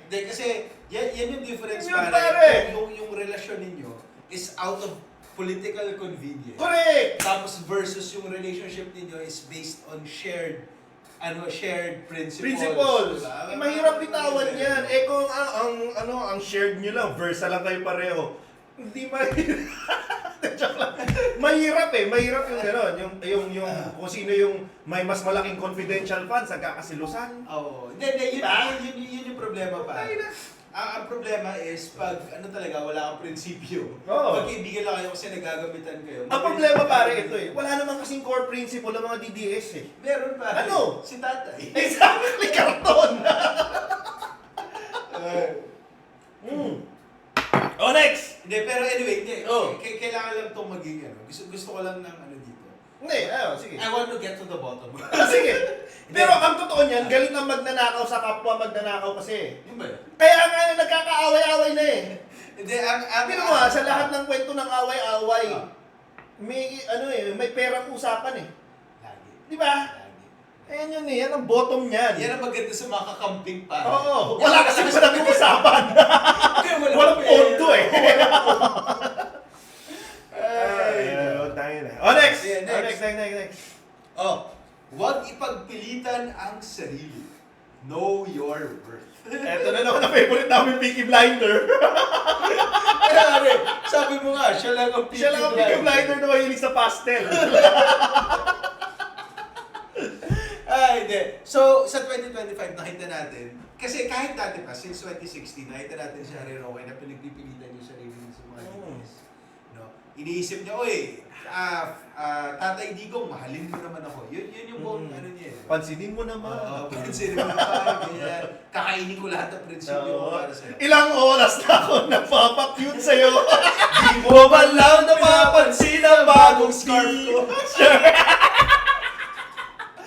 Hindi, kasi yan yung difference, Yun, pare. pare. Yung relasyon ninyo is out of political convenience. Correct! Tapos versus yung relationship ninyo is based on shared principles. Diba? Mahirap bitawan yan. Kung ang shared nyo lang, versa lang kayo pareho. Hindi mahirap. Joke lang. Mahirap yung gano'n. Yung kung sino yung may mas malaking confidential funds, nagkakasilusan. Oo. Hindi, yun yung problema pa. Ang problema is pag talaga wala kang prinsipyo. Oo. Magkaibigan lang kayo kasi nagagamitan kayo. Ang problema pare ito wala namang kasing core principle ng mga DDS Meron pa. Ano? Si tatay. Exactly, karton! Oh, next! Hindi, pero anyway, hindi. Oh. Kailangan lang itong maging gusto ko lang ng dito. Hindi, sige. I want to get to the bottom. Sige. Pero ang totoo niyan, galit ang magnanakaw sa kapwa magnanakaw kasi. Yun ba yun? Kaya nga nagkakaaway-away na Hindi, Pero sa lahat ng kwento ng away-away, may perang usapan Lagi. Di ba? Lagi. Ayan yun yan ang bottom niyan. Yan ang maganda sa mga kakamping pa. Oo, wala kasi ba nag-uusapan? Walang pondo next! Yeah, Next. Huwag ipagpilitan ang sarili. Know your worth. Eto na naman ang favorite namin, Peaky Blinder. Kaya sabi mo nga, siya lang ang Siya lang ang Peaky Blinder na mahilig sa pastel. Hindi. So, sa 2025, nakita natin, kasi kahit dati pa, since 2016, nakita natin si Harry Roque na pinagpipilitan niya sarili niya sa mga DDS. No? Iniisip niya, Tatay Digong, mahalin mo naman ako. Yun yung buong niya. Pansinin mo naman. Pansinin mo naman. Kakainin ko lahat ng prinsipyo ko para sa'yo. Ilang oras na ako nagpapakyut sa'yo. Di mo ba lang napapansin ang bagong scarf ko?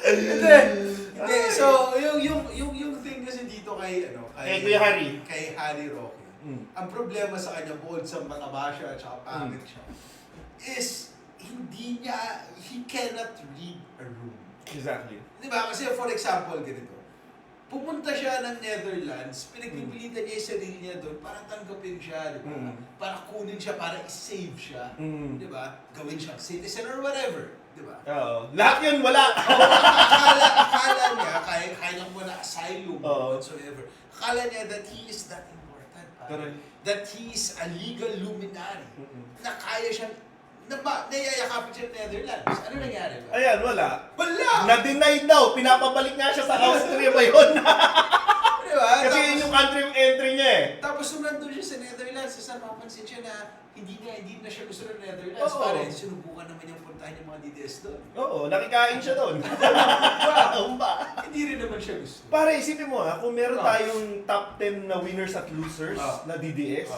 Hindi. So, yung thing kasi dito kay Kuya Harry. Kay Harry Roque. Ang problema sa kanya, bukod sa mataba siya at saka pangit siya, is he cannot read a room. Exactly. Di ba? Kasi for example, ganito. Pupunta siya ng Netherlands, pinagpipilitan niya yung sarili niya doon para tanggapin siya, di ba? Para kunin siya, para i-save siya, di ba? Gawin siyang citizen or whatever, di ba? Oo. Lahat yun, wala. Akala niya, kaya mo na asylum or whatsoever. Akala niya that he is that important. That he is a legal luminary. Na kaya siyang nayayakapin siya ng Netherlands. Ano nangyari ba? Ayan, wala. Wala! Na-deny daw. Pinapabalik nga siya sa Austria ba yun? Di ba? Kasi yun yung country of entry niya Tapos nung nandun siya sa Netherlands, mapapansin siya na hindi na siya gusto ng Netherlands. Oo. Para sinubukan naman yung puntahan yung mga DDS doon. Oo, nakikain siya doon. Hindi rin naman siya gusto. Pare, isipin mo kung meron tayong top 10 na winners at losers na DDS,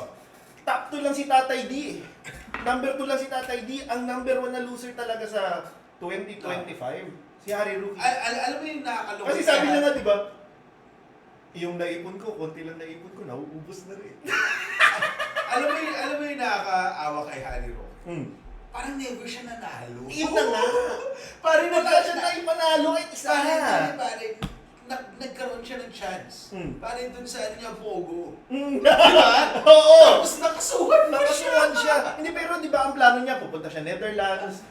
top 2 lang si Tatay D. Number 2 lang si Tatay D. Ang number 1 na loser talaga sa 2025, si Harry Roque. Alam mo yung nakakaloka? Kasi sabi niya nga, di ba, yung naipon ko, konti lang naipon ko, nauubos na rin. alam mo yung nakakaawa kay Harry Roque? parang never siya nanalo. Yun na nga. Parang Wala siya na ipanalo kahit isa. Parang nagkaroon siya ng chance. Parang dun sa ano niya, Pogo. Mm. Di ba? Oo. Tapos nakasuhan Siya. Hindi, pero di ba ang plano niya, pupunta siya Netherlands,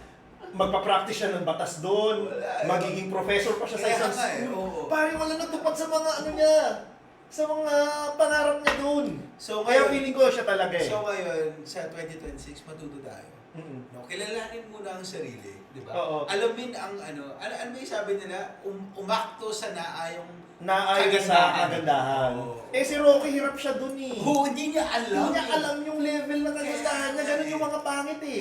magpa-practice siya ng batas doon, magiging professor pa siya sa isang school. Parang wala natupad sa mga ano niya, sa mga pangarap niya doon. So, Kaya feeling ko siya talaga eh. So ngayon, sa 2026, matuto tayo. No, kilalanin muna ang sarili, di ba? Oo. Alamin ang ano ba yung sabi nila? Umakto sa naayong Naayon sa kagandahan. Oo. Eh si Rocky hirap siya doon eh. Oo, hindi niya alam. Hindi niya alam yung level ng kagandahan niya. Ganun yung mga pangit eh.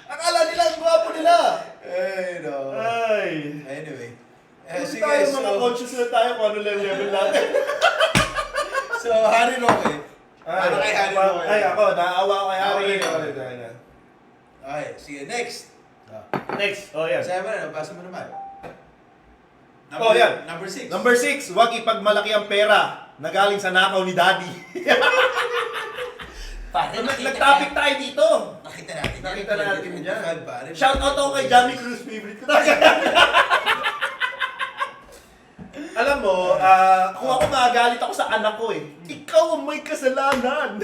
Akala nila ang gwapo nila. Ay, no. Ay. Anyway. Kasi tayo mga conscious na tayo kung ano lang level natin. So, Harry Roque. Ano kay Harry Roque? Ay, ako. Naawa ko kay Harry. Okay, sige. Next. Next. Oh, yan. Sabi mo na, nabasa mo naman. Oh, yan. Number 6. Number 6, huwag ipagmalaki ang pera na galing sa nakaw ni Daddy. Nag-topic tayo dito. Nakita natin. Nakita natin yan. Pare. Shout out ako kay Jamie Cruz, favorite ko. Alam mo, kung ako magagalit ako sa anak ko eh, ikaw ang may kasalanan.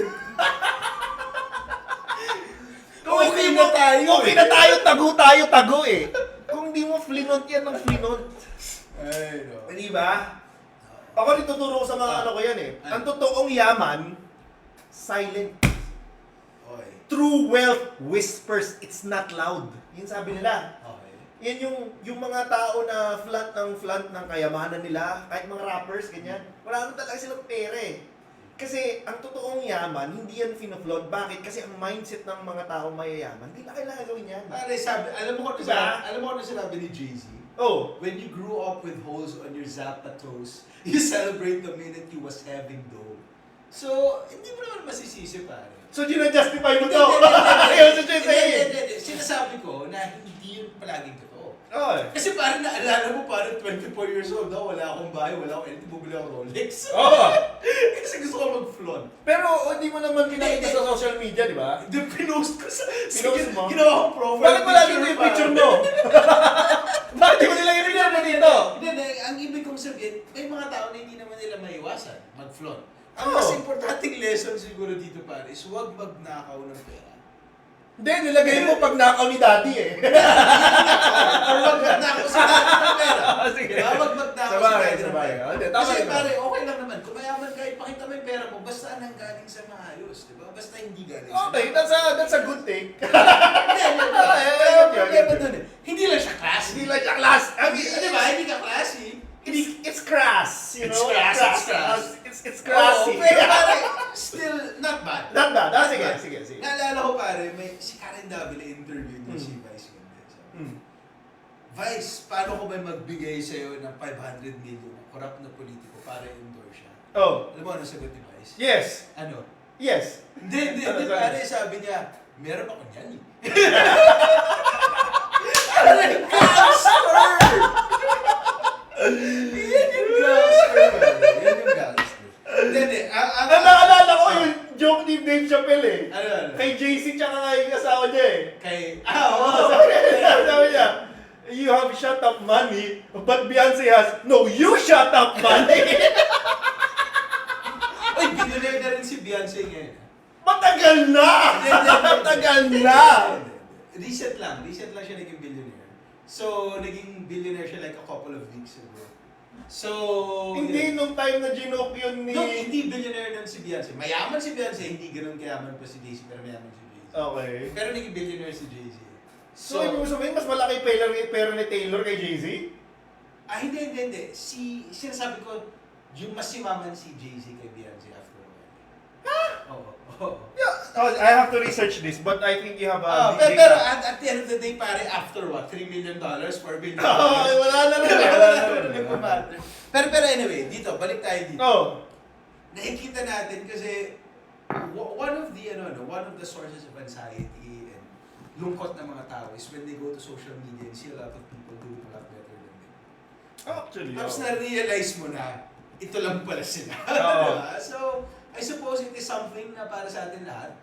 Okay na tayo. Okay na tayo, tago eh. Kung di mo flinont yan ng flinont. Ay, no. Di ba? Ako rin tuturo ko sa mga ano ko yan eh. Ang totoong yaman, silent. Okay. True wealth whispers, it's not loud. Yun sabi nila. Okay. Yan yung mga tao na flant ng kayamanan nila, kahit mga rappers, ganyan. Wala naman talaga silang pera eh. Kasi ang totoong yaman, hindi yan finoflaunt. Bakit? Kasi ang mindset ng mga tao mayayaman, hindi na kailangan gawin yan. Pare, sabi, alam mo kung ano sinabi ni Jay-Z? Oh, When you grew up with holes on your Zappa toes, you celebrate the minute you was having dough. So, hindi mo naman masisisi, pare. so gina-justify mo to? Ayaw sa siya Hindi. Sinasabi ko na hindi yun palaging totoo. Oh. Kasi parang naalala mo, parang 24 years old na, wala akong bahay, wala akong anything, bumili akong Rolex. Oh. Kasi gusto ko mag-flaunt. Pero hindi mo naman pinakita sa social media, di ba? Hindi, pinost ko sa Pinost mo? ginawa kong profile. Bakit wala dito yung picture mo? Bakit di mo nila yung picture mo dito? Hindi, ang ibig kong sabihin, may mga tao na hindi naman nila maiwasan mag-flaunt. Ang Oo. mas importanteng lesson siguro dito, pare, is huwag magnakaw ng pera. Hindi, nilagay mo pag nakaw ni Daddy eh. Or wag magnakaw sa dati ng pera. Sige. Diba? Wag magnakaw sa Sabagay, dati ng sabagay. pera. Hindi, tama Kasi naman. pare, okay lang naman. Kung mayaman ka, ipakita mo yung pera mo, basta nanggaling sa maayos. Diba? Basta hindi galing sa Okay, that's a good take. Hindi. Okay. Problema dun eh. Hindi lang siya classy. Hindi lang siya class. Di ba? Hindi ka classy. It's crass, you know? It's crass. It's classy. Oo, pero pare, still not bad. Not bad. Not Sige, bad. sige. Naalala ko pare, may si Karen Davila interview niya si Vice Ganda. Vice, paano ko ba magbigay sa'yo ng 500 million ng corrupt na politiko para endorse siya? Oh, Alam mo ano sagot ni Vice? yes. Ano? Yes. Hindi, Ano, sorry. pare, sabi niya, meron ako niyan eh. Aray, gangster! Yan yung gangster, pare. Yan yung gangster. Hindi. Naalala ko yung joke ni Dave Chappelle eh. Ano? Kay JC tsaka kay kasawa niya eh. Oo. Sabi niya, you have shut up money, but Beyonce has, no, you shut up money. Uy, billionaire na rin si Beyonce ngayon. Matagal na! Matagal na! Recent lang siya naging billionaire. So, naging billionaire siya like a couple of weeks ago. So, Hindi nung time na ginoke yun ni... no, hindi billionaire nun si Beyonce. Mayaman si Beyonce, hindi ganun kayaman pa si Jay-Z, pero mayaman si Jay-Z. Okay. Pero naging billionaire si Jay-Z. So, ibig sabihin, mas malaki pera ni Taylor kay Jay-Z? Hindi. Sinasabi ko, yung mas yumaman si Jay-Z kay Beyonce after a while. Oo. Yeah, I have to research this, but I think you have a... Pero at the end of the day, pare, after what? $3 million? $4 million? Wala na rin. Pero anyway, dito, balik tayo dito. Oh. Nakikita natin kasi one of the sources of anxiety and lungkot ng mga tao is when they go to social media and see a lot of people doing a lot better than them. Actually, Tapos na-realize mo na, ito lang pala sila. Oo. Diba? So, I suppose it is something na para sa atin lahat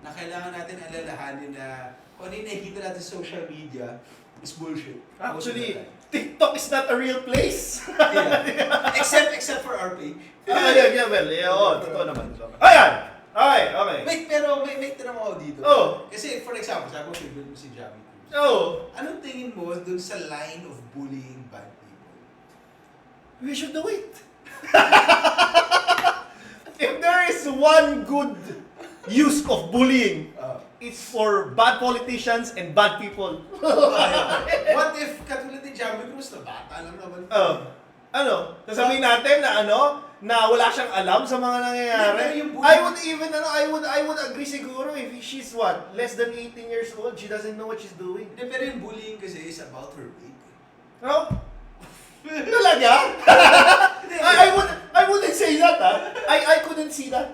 na kailangan natin alalahanin na kung ano yung nakikita natin sa social media is bullshit. Actually, TikTok is not a real place. Yeah. except for our page. Totoo naman. Ayan! Okay. Wait, pero may tanong ako dito. Oh. Kasi for example, sabi ko favorite mo si Jamie Cruz. Oh, Anong tingin mo dun sa line of bullying bad people? we should do it. If there is one good use of bullying, it's for bad politicians and bad people. What if katulad ni Jamie Cruz na bata lang naman? Sasabihin natin na wala siyang alam sa mga nangyayari. Pero yung bullying- I would agree siguro if she's less than 18 years old, she doesn't know what she's doing. Hindi, pero yung bullying kasi is about her weight. No? Talaga? I wouldn't say that, I couldn't see that.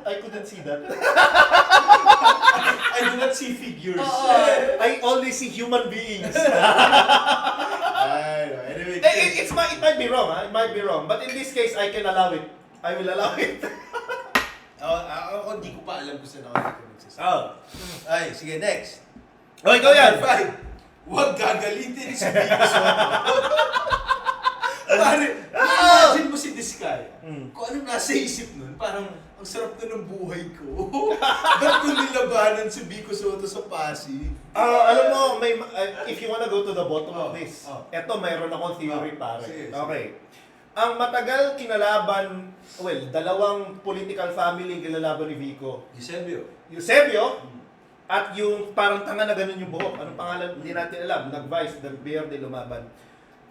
I do not see figures. I only see human beings. Anyway, It might be wrong, It might be wrong. But in this case, I can allow it. I will allow it. ako hindi ko pa alam kung saan ako dito magsasabi. Ay, sige, next. Oh, ikaw yan. Number 5. Huwag gagalitin si Vico Soto. Pare, imagine mo si Diskaya. Kung anong nasa isip nun, parang ang sarap na ng buhay ko. Ba't ko nilabanan si Vico Soto sa Pasig? Alam mo, if you wanna go to the bottom of this, eto mayroon akong theory, pare. Sige. Okay. Ang matagal kinalaban, dalawang political family kinalaban ni Vico. Eusebio, at yung parang tanga na ganun yung buhok. Anong pangalan? Hindi natin alam. Nag-vice, nag-beard, lumaban.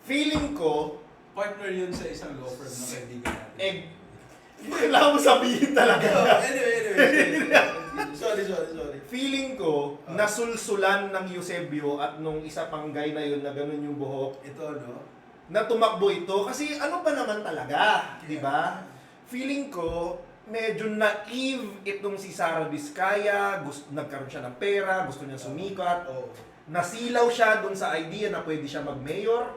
Feeling ko, Partner yun sa isang law firm na kaibigan natin. kailangan mo sabihin talaga. Anyway. Sorry. Feeling ko, nasulsulan ng Eusebio at nung isa pang guy na yun na ganun yung buhok, Ito, no? na tumakbo ito. Kasi ano pa naman talaga, di ba? Feeling ko, medyo naive itong si Sara Diskaya, nagkaroon siya ng pera, gusto niya sumikat, nasilaw siya dun sa idea na pwede siya mag-mayor,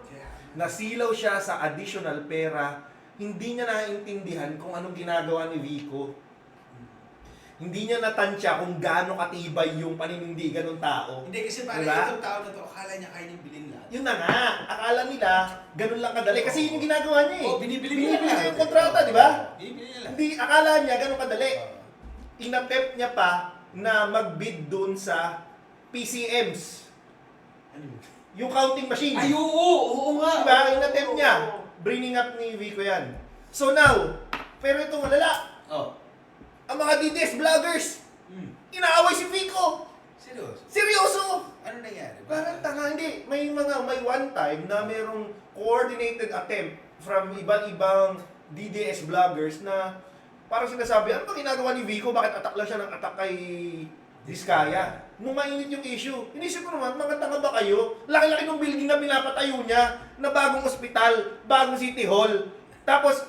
nasilaw siya sa additional pera, hindi niya naiintindihan kung anong ginagawa ni Vico. Hindi niya natansya kung gaano katibay yung paninindigan ng tao. Hindi, kasi parang Diba? itong tao na to, akala niya kaya niyang bilhin lahat. Yun na nga, akala nila, ganun lang kadali. Kasi yun yung ginagawa niya eh. Binibili niya yung kontrata, di ba? Binibili niya lang. Hindi, akala niya ganun kadali. Inattempt niya pa na mag-bid dun sa PCMs. Ano yun? Yung counting machine. Ay, oo nga. Diba? Inattempt niya. Bringing up ni Vico yan. So now, pero ito malala. Ang mga DDS vloggers, inaaway si Vico. Seryoso. Ano nangyari? Parang tanga, hindi. May one time na merong coordinated attempt from iba't-ibang DDS vloggers na parang sinasabi, ano ba ginagawa ni Vico? Bakit attack lang siya ng attack kay Diskaya? Nung mainit yung issue, inisip ko naman, mga tanga ba kayo? Laki-laki ng building na pinapatayo niya, na bagong ospital, bagong city hall. Tapos,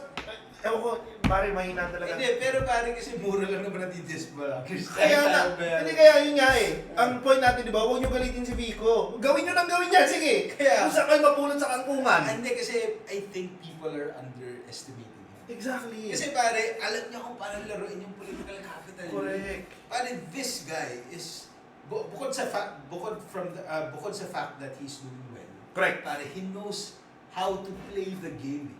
ewan ko, pare, mahina talaga. Hindi, pero pare kasi mura lang naman ang DDS vloggers. Hindi kaya yun nga eh. Ang point natin, di ba, huwag nyo galitin si Vico. Gawin nyo nang gawin yan, sige. Kaya- Kung saan kayo mapulot sa kangkungan. Hindi, kasi I think people are underestimating him. Exactly. Kasi pare, alam niya kung paano laruin yung political capital. Correct. Pare, this guy is bukod sa fact that he's doing well. Correct. Pare, he knows how to play the game.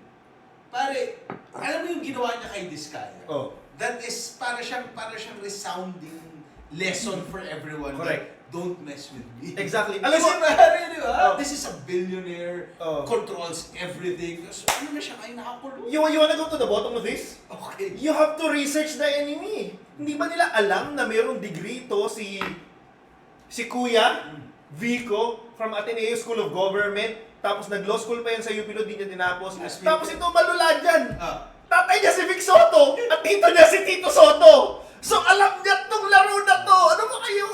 Pare, alam mo yung ginawa niya kay Diskaya? Oh. That is para siyang resounding lesson for everyone. Correct. That, don't mess with me. Exactly. Alam Kasi mo, pare, di ba? Oh. This is a billionaire, controls everything. So, ano na siya kayo nakakulong? you wanna go to the bottom of this? Okay. You have to research the enemy. Hindi ba nila alam na mayroong degree to si Kuya Vico from Ateneo School of Government, tapos nag-law school pa yan sa UP, di niya tinapos. Tapos ito malula dyan. Tatay niya si Vic Soto at tito niya si Tito Soto. So alam niya tong laro na to. Ano ba kayo?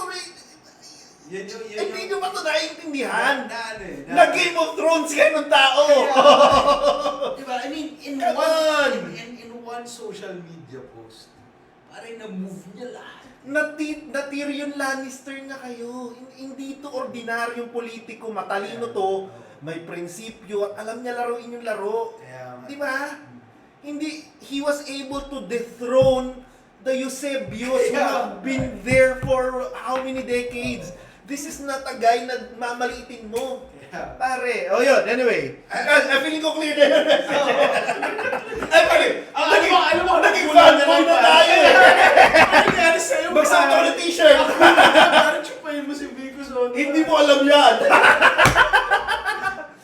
Hindi nyo ba ito naiintindihan? Na Game of Thrones kayo ng tao. Diba? I mean, in one social media post, parang na-move niya lahat. Na Tyrion Lannister na kayo. Hindi to ordinaryong politiko. Matalino to. May prinsipyo at alam niya laruin yung laro. Di ba? Hindi, he was able to dethrone the Eusebius who have been there for how many decades. This is not a guy na mamaliitin mo. Yeah. Pare, yun, anyway. I feeling ko clear na yun. Ay, pare, Alam mo, naging fanboy na tayo eh. Ano nangyari sa'yo? Magsuot ako ng t-shirt. Parang chupayin mo si Vico Soto. Hindi mo alam yan.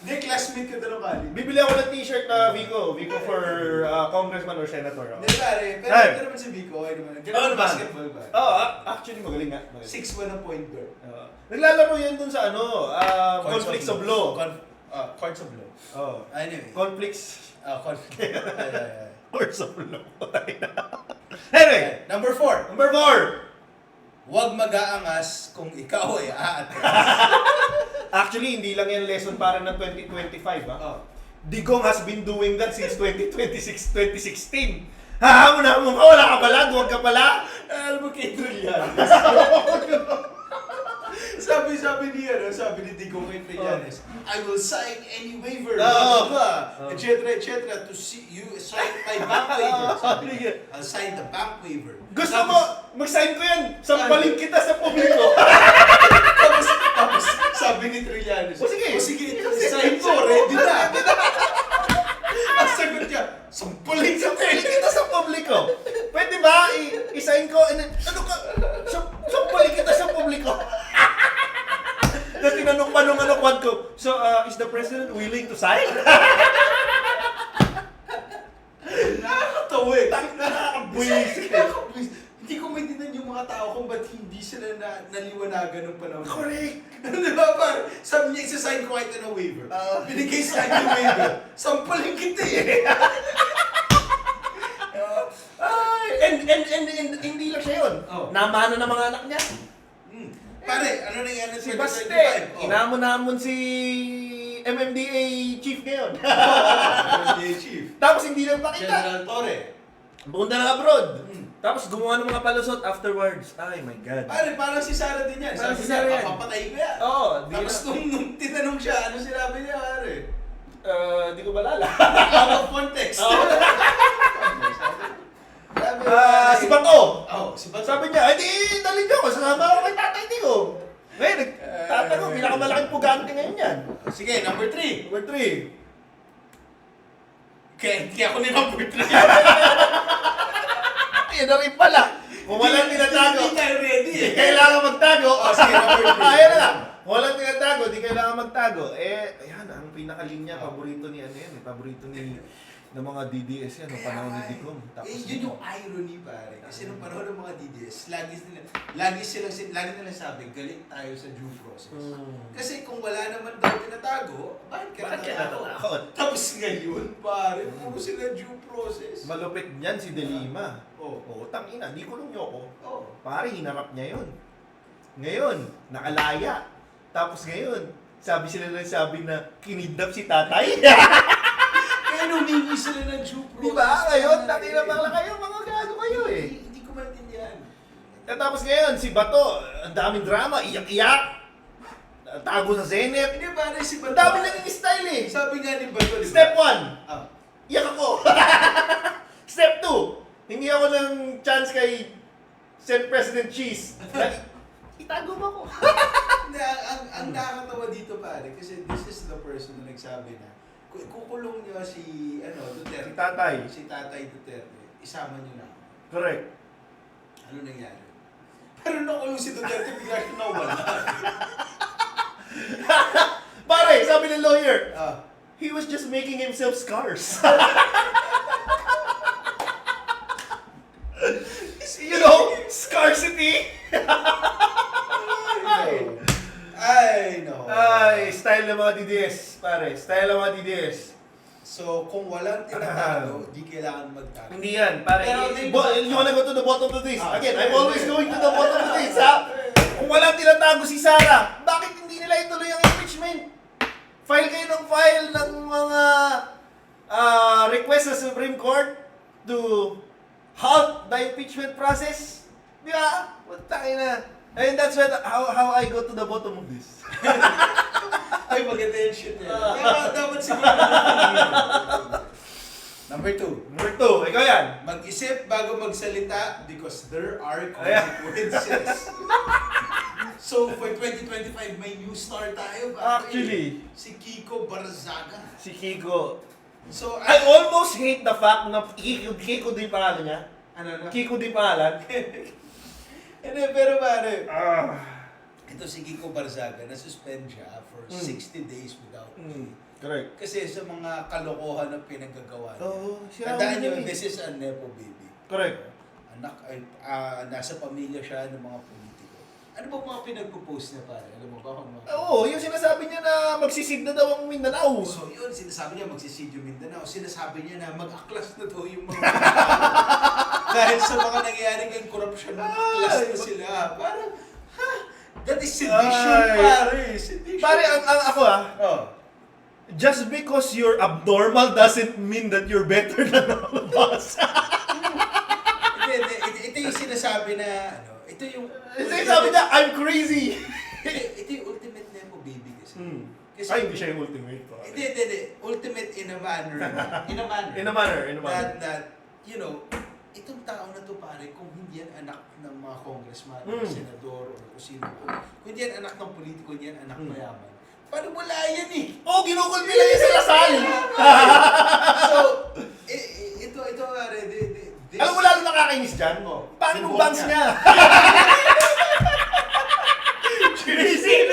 Hindi, classmate ka doon kali. Bibili ako ng t-shirt na Vico for congressman or senator. Hindi pare, pero Ay. ito naman si Vico, okay naman. Oo Ganun naman. basketball ba? Actually magaling nga. 6-1 ang point guard. Naglalaro yan dun sa conflicts of law. Courts of law. Oh. Anyway. Conflicts Conflict. courts of law. Anyway, Number 4. number 4. Huwag mag-aangas kung ikaw ay aatras. Actually, hindi lang yan lesson para ng 2025, ha? Oh. Digong has been doing that since 2016. Hahamon ka, wala ka pala, duwag ka pala. Alam mo kay Trillanes. sabi ni Dico kay Trillanes, I will sign any waiver, et cetera, to see you sign my bank waiver. Sabi niya, I'll sign the bank waiver. Gusto mo, mag-sign ko yan. Sampalin kita sa publiko. Tapos sabi ni Trillanes, O sige. sign ko, ready na. Ang sagot niya, sampalin Sampalin kita sa publiko. Pwede ba? I-sign ko. And then, ano ka? Sampalin kita sa publiko. Na tinanong pa nung quad ko, so, is the president willing to sign? Nakakatawa eh. Nakakabwisit. Hindi ko maintindihan yung mga tao kung ba't hindi sila naliwanagan ng panahon. Correct. Di ba? Parang sabi niya, isa-sign ko kahit na waiver. Binigay sa akin yung waiver. Sampalin kita eh. And hindi lang siya yun. Oh. Namana ng mga anak niya. Pare, ano na yan? Si Baste, inamon-hamon si MMDA chief ngayon. MMDA chief. Tapos hindi lang pakita. General Torre. Pumunta na abroad. Tapos gumawa ng mga palusot afterwards. Ay my God. Pare, parang si Sarah din yan. Parang Sabi si Sarah niya, yan. papatay ko yan. Oo. Tapos nung tinanong siya, ano sinabi niya, pare? Di ko malala. Out of context. Si Bato. Si Bato. Sabi niya, ay di, dalhin niyo ako. Sasama ako kay Tatay Tigo. Ngayon, nagtatanong, pinakamalaking pugante ngayon yan. Sige, number 3. Number 3. Kaya ako ni number 3. Yan na rin pala. Kung walang tinatago, Hindi tayo ready di eh. kailangan magtago. Sige, number 3. Ayan na lang. Kung walang tinatago, di kailangan magtago. Ayan, ang pinakalinya, paborito ni paborito ni ng mga DDS yan, ng panahon ni Dicom. Yun yung irony pare. Kasi nung panahon ng mga DDS, lagi nilang sabi, galit tayo sa due process. Kasi kung wala naman daw tinatago, bakit ka natatakot? Tapos ngayon, pare, puro sila due process. Malupit niyan si Delima. Oh. Tangina, di kulong niyo ako. Oh. Pare, hinarap niya yun. Ngayon, nakalaya. Tapos ngayon, sabi na kinidnap si tatay. Kaya humingi sila ng due process. Diba? Ngayon, nakinamang lang kayo, mga gago kayo eh. Hindi ko maintindihan. At tapos ngayon, si Bato, ang daming drama, iyak-iyak. Tago sa Senate. Hindi pare, si Ang Bato. dami naging style eh. Sabi nga ni Bato, di ba? Step 1, Ah. iyak ako. Step 2, hingi ako ng chance kay Senate President Cheese. Itago mo ako. Hindi, ang nakakatawa dito pare, kasi this is the person na nagsabi na, kukulong niyo si Duterte. Si Tatay. Duterte. Isama niyo na ako. Correct. Ano nangyari? Pero nakulong si Duterte, bigla siya nawala. Pare, sabi ng lawyer, Ah. he was just making himself scarce. You know, scarcity. Ay, no. Ay, style ng mga DDS, pare. Style ng mga DDS. So, kung walang tinatago, di kailangan magtago. Hindi yan, pare. Pero, You wanna go to the bottom of this? Again, I'm always going to the bottom of this, Ah. ha? Kung walang tinatago si Sara, bakit hindi nila ituloy ang impeachment? File kayo ng file ng mga request sa Supreme Court to halt the impeachment process. Di ba? Putangin na. And that's how I go to the bottom of this. Ay, maganda yung shit niya. Kaya dapat siguro. Number 2. Number 2, ikaw yan. Mag-isip bago magsalita because there are consequences. So, for 2025, may new star tayo ba? Actually. Si Kiko Barzaga. Si Kiko. So, I almost hate the fact na Kiko din pangalan niya. Ano na? Kiko din pangalan. Hindi, pero pare, Ah. ito si Kiko Barzaga, na-suspend siya for 60 days without pay. Correct. Kasi sa mga kalokohan na pinagagawa niya. Oo, siya. Tandaan niyo, this is a nepo baby. Correct. Anak ay nasa pamilya siya ng mga politiko. Ano ba mga pinagpo-post niya pare? Alam mo ba kung mga... Oo, yung sinasabi niya na magsisid na daw ang Mindanao. So yun, sinasabi niya magsisid yung Mindanao. Sinasabi niya na mag-aklas na daw yung mga dahil sa mga nangyayaring kayong korupsyon, mag-aklas na sila. Parang, ha? That is sedition, Ay. pare. Sedition. Pare, ang ako Oh. just because you're abnormal doesn't mean that you're better than all of us. Ito yung sinasabi na, ano, ito yung... Sabi niya, I'm crazy. ito yung ultimate nepo baby kasi. Kasi Ay, hindi siya yung ultimate. Hindi. Ultimate in a manner. In a manner. In a manner. That, you know, itong tao na to pare, kung hindi yan anak ng mga congressman, senador, o kung sino, kung hindi yan anak ng politiko, hindi yan anak mayaman, paano wala yan eh? Oh, ginugol nila yung sa Lasal. So, ito pare, Alam mo lalo nakakainis dyan? Paano yung bangs niya? CCTV!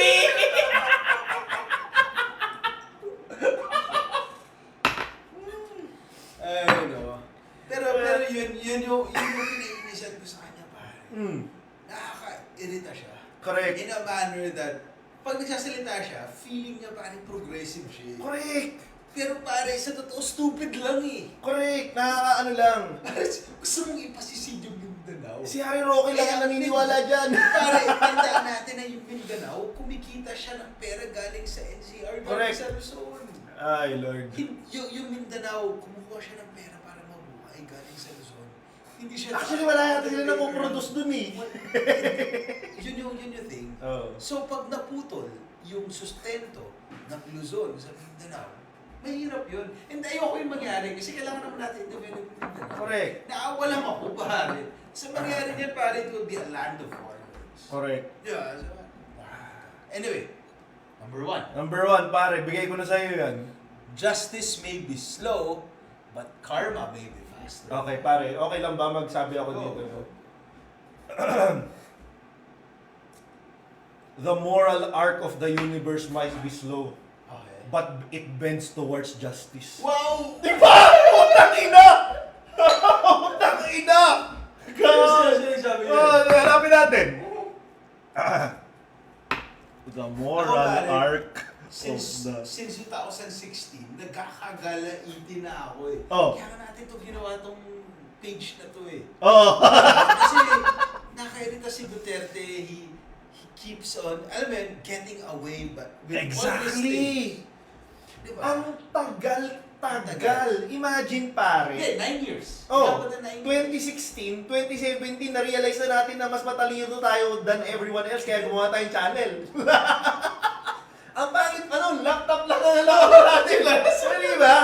Ay, no. Pero yun yung pinag-inisan ko sa kanya pare. Nakaka-irita siya. Correct. In a manner that, pag nagsasalita siya, feeling niya parang progressive siya. Correct. Pero pare, sa totoo, stupid lang eh. Correct. Nakakaano lang. Gusto mong ipasisid yung Mindanao. Si Harry Roque lang ang naniniwala dyan. Pare, tandaan natin na yung Mindanao, kumikita siya ng pera galing sa NCR, galing Correct. sa Luzon. Ay, Lord. Yung Mindanao, kumukuha siya ng pera para mabuhay galing sa Luzon. Hindi siya... Actually, wala yata sila napoproduce dun eh. Yun yung thing. Oh. So, pag naputol yung sustento ng Luzon sa Mindanao, mahirap yun. And ayoko yung mangyari kasi kailangan naman natin i-develop yung Mindanao. Correct. Naawa lang ako, pare. Sa mangyari niyan, pare, it will be a land of farmers. Correct. Yeah. So, anyway, number 1. Number 1, pare. Bigay ko na sa'yo yan. Justice may be slow, but karma may be faster. Okay, pare. Okay lang ba magsabi ako Go. dito? No? The moral arc of the universe might be slow, Okay. but it bends towards justice. Wow! Di ba? Putang ina! Putang ina! God! Sabi Hanapin natin. The moral Ako, pare, arc of Since the... 2016, nagkakagala-itin na ako eh. Oh. Kaya nga natin ginawa tong page na to eh. Oh! Kasi nakairita si Duterte, he keeps on, alam mo yun, getting away with all these Exactly! things. Diba? Ang tagal. Imagine, pare. Yeah, 9 years. Oh, Dapat na 9 years. 2016, 2017, na-realize na natin na mas matalino tayo than everyone else, kaya gumawa tayong channel. Ang pangit pa nun, laptop lang ang alam natin. Di ba?